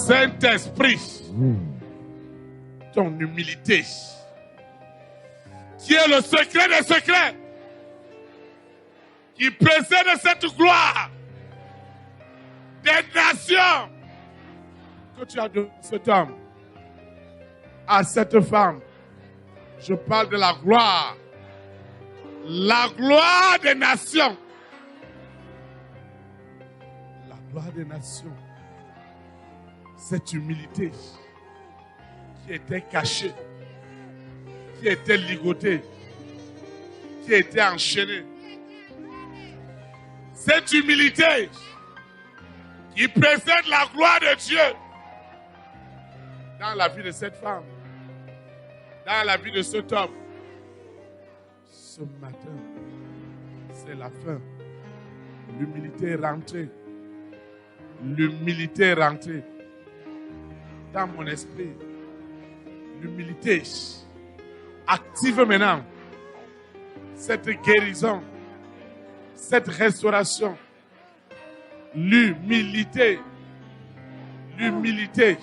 Saint-Esprit, ton humilité, qui est le secret des secrets, qui précède cette gloire des nations que tu as donné à cet homme, à cette femme. Je parle de la gloire des nations. La gloire des nations. Cette humilité qui était cachée, qui était ligotée, qui était enchaînée. Cette humilité qui précède la gloire de Dieu dans la vie de cette femme, dans la vie de cet homme. Ce matin, c'est la fin. L'humilité est rentrée. L'humilité est rentrée dans mon esprit. L'humilité active maintenant cette guérison, cette restauration. L'humilité. L'humilité.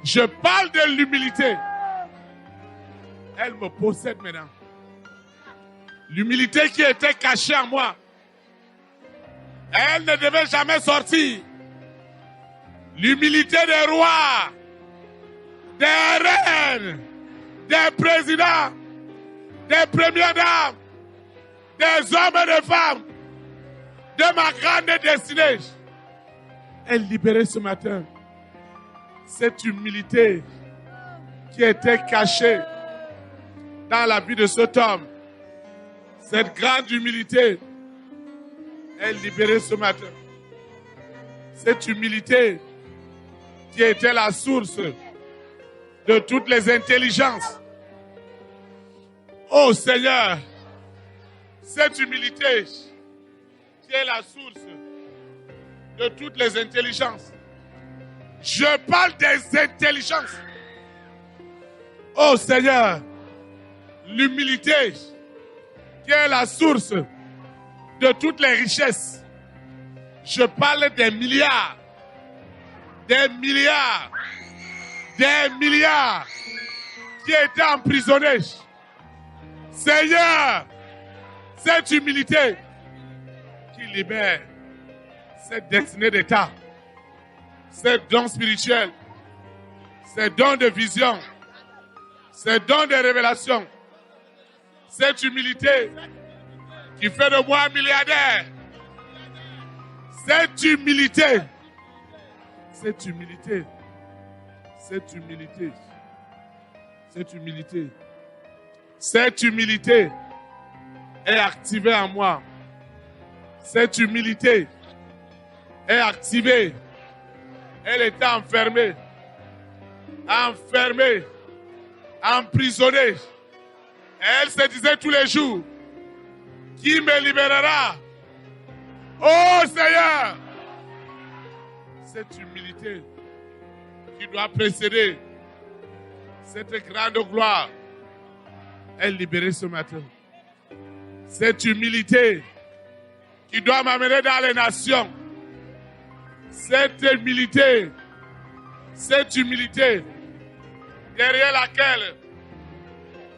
Je parle de l'humilité. Elle me possède maintenant. L'humilité qui était cachée en moi. Elle ne devait jamais sortir. L'humilité des rois, des reines, des présidents, des premières dames, des hommes et des femmes, de ma grande destinée. Elle libérée ce matin. Cette humilité qui était cachée dans la vie de cet homme. Cette grande humilité est libérée ce matin. Cette humilité qui était la source de toutes les intelligences. Oh Seigneur, cette humilité qui est la source de toutes les intelligences. Je parle des intelligences. Oh Seigneur, l'humilité qui est la source de toutes les richesses. Je parle des milliards, des milliards, des milliards qui étaient emprisonnés. Seigneur, cette humilité qui libère cette destinée d'État, ces dons spirituels, ces dons de vision, ces dons de révélation, cette humilité qui fait de moi un milliardaire, cette humilité, cette humilité, cette humilité, cette humilité, cette humilité est activée en moi. Cette humilité est activée. Elle était enfermée, emprisonnée. Elle se disait tous les jours, qui me libérera? Oh Seigneur! Cette humilité qui doit précéder cette grande gloire est libérée ce matin. Cette humilité qui doit m'amener dans les nations. Cette humilité derrière laquelle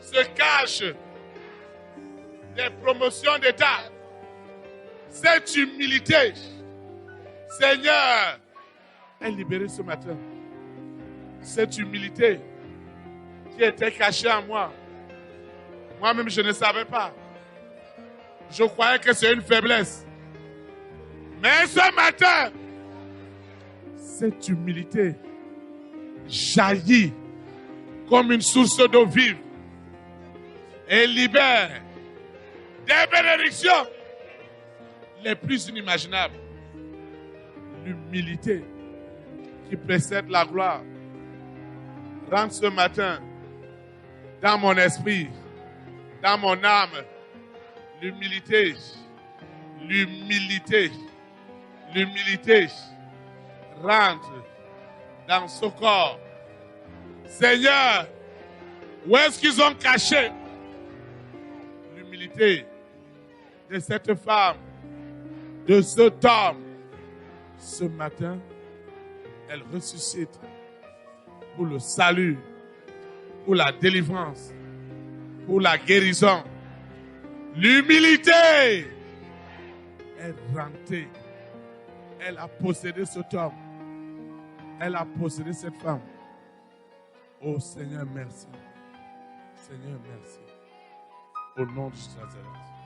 se cachent des promotions d'État. Cette humilité, Seigneur, est libérée ce matin. Cette humilité qui était cachée en moi. Moi-même, je ne savais pas. Je croyais que c'est une faiblesse. Mais ce matin, cette humilité jaillit comme une source d'eau vive et libère des bénédictions les plus inimaginables. L'humilité qui précède la gloire rentre ce matin dans mon esprit, dans mon âme. L'humilité, l'humilité, l'humilité rentre dans ce corps. Seigneur, où est-ce qu'ils ont caché l'humilité de cette femme, de cet homme? Ce matin, Elle ressuscite pour le salut, pour la délivrance, pour la guérison. L'humilité est rentrée. Elle a possédé cet homme. Elle a possédé cette femme. Oh Seigneur, merci. Seigneur, merci. Au nom de Jésus.